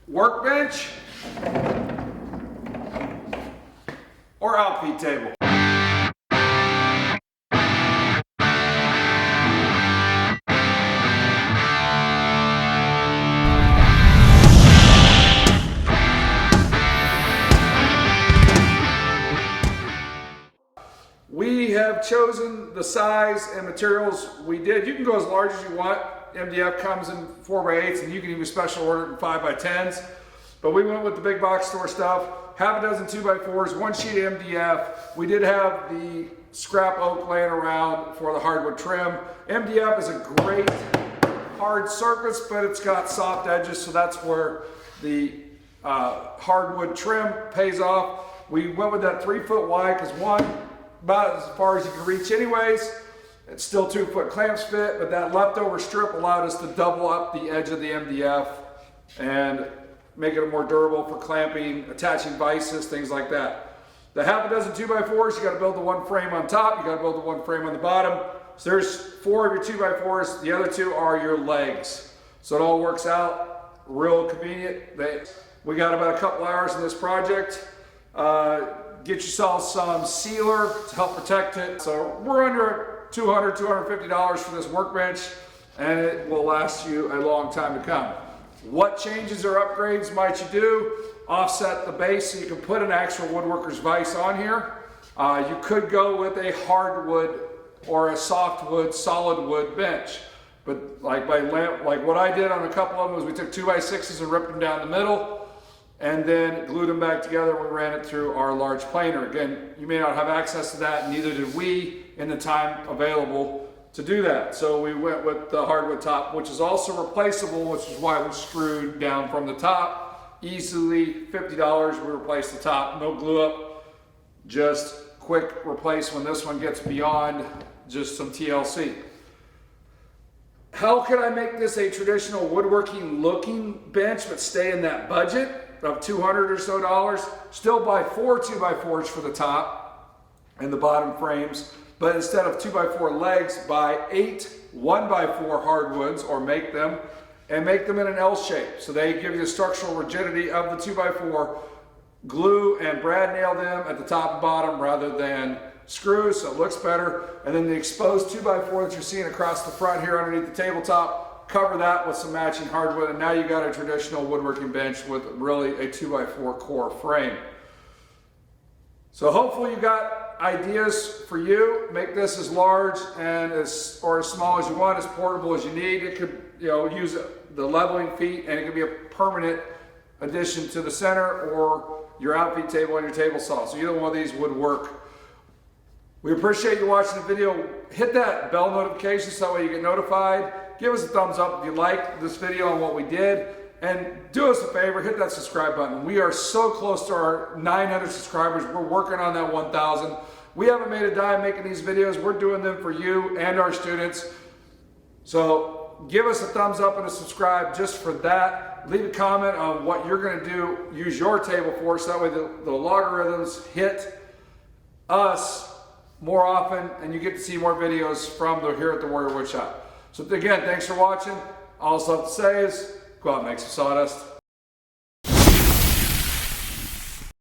workbench, or outfeed table. We have chosen the size and materials we did. You can go as large as you want. MDF comes in 4x8s, and you can even special order it in 5x10s. But we went with the big box store stuff. Half a dozen 2x4s, one sheet of MDF. We did have the scrap oak laying around for the hardwood trim. MDF is a great hard surface, but it's got soft edges, so that's where the hardwood trim pays off. We went with that 3 foot wide because one, about as far as you can reach anyways. It's still 2 foot clamps fit, but that leftover strip allowed us to double up the edge of the MDF and make it more durable for clamping, attaching vices, things like that. The half a dozen 2x4s, you got to build the one frame on top, you got to build the one frame on the bottom. So there's 4 of your 2x4s, the other 2 are your legs. So it all works out real convenient. We got about a couple hours in this project. Get yourself some sealer to help protect it. So we're under $200, $250 for this workbench, and it will last you a long time to come. What changes or upgrades might you do? Offset the base so you can put an actual woodworker's vise on here. You could go with a hardwood or a softwood, solid wood bench. But like what I did on a couple of them was we took 2x6s and ripped them down the middle, and then glued them back together. We ran it through our large planer. Again, you may not have access to that, neither did we in the time available to do that. So we went with the hardwood top, which is also replaceable, which is why we screwed down from the top. Easily $50, we replaced the top, no glue up, just quick replace when this one gets beyond just some TLC. How could I make this a traditional woodworking looking bench but stay in that budget of $200 or so? Still buy 4 2x4s for the top and the bottom frames, but instead of 2x4 legs, buy 8 1x4 hardwoods, or make them in an L shape. So they give you the structural rigidity of the 2x4. Glue and brad nail them at the top and bottom rather than screws, so it looks better. And then the exposed 2x4 that you're seeing across the front here underneath the tabletop, cover that with some matching hardwood, and now you got a traditional woodworking bench with really a 2x4 core frame. So hopefully you got ideas for you. Make this as large and as small as you want, as portable as you need. It could, use the leveling feet, and it could be a permanent addition to the center or your outfeed table and your table saw. So either one of these would work. We appreciate you watching the video. Hit that bell notification so that way you get notified. Give us a thumbs up if you liked this video and what we did. And do us a favor, hit that subscribe button. We are so close to our 900 subscribers. We're working on that 1,000. We haven't made a dime making these videos. We're doing them for you and our students. So give us a thumbs up and a subscribe just for that. Leave a comment on what you're going to do, use your table for, so that way the logarithms hit us more often and you get to see more videos from here at the Warrior Woodshop. So again, thanks for watching. All I have to say is, go out and make some sawdust.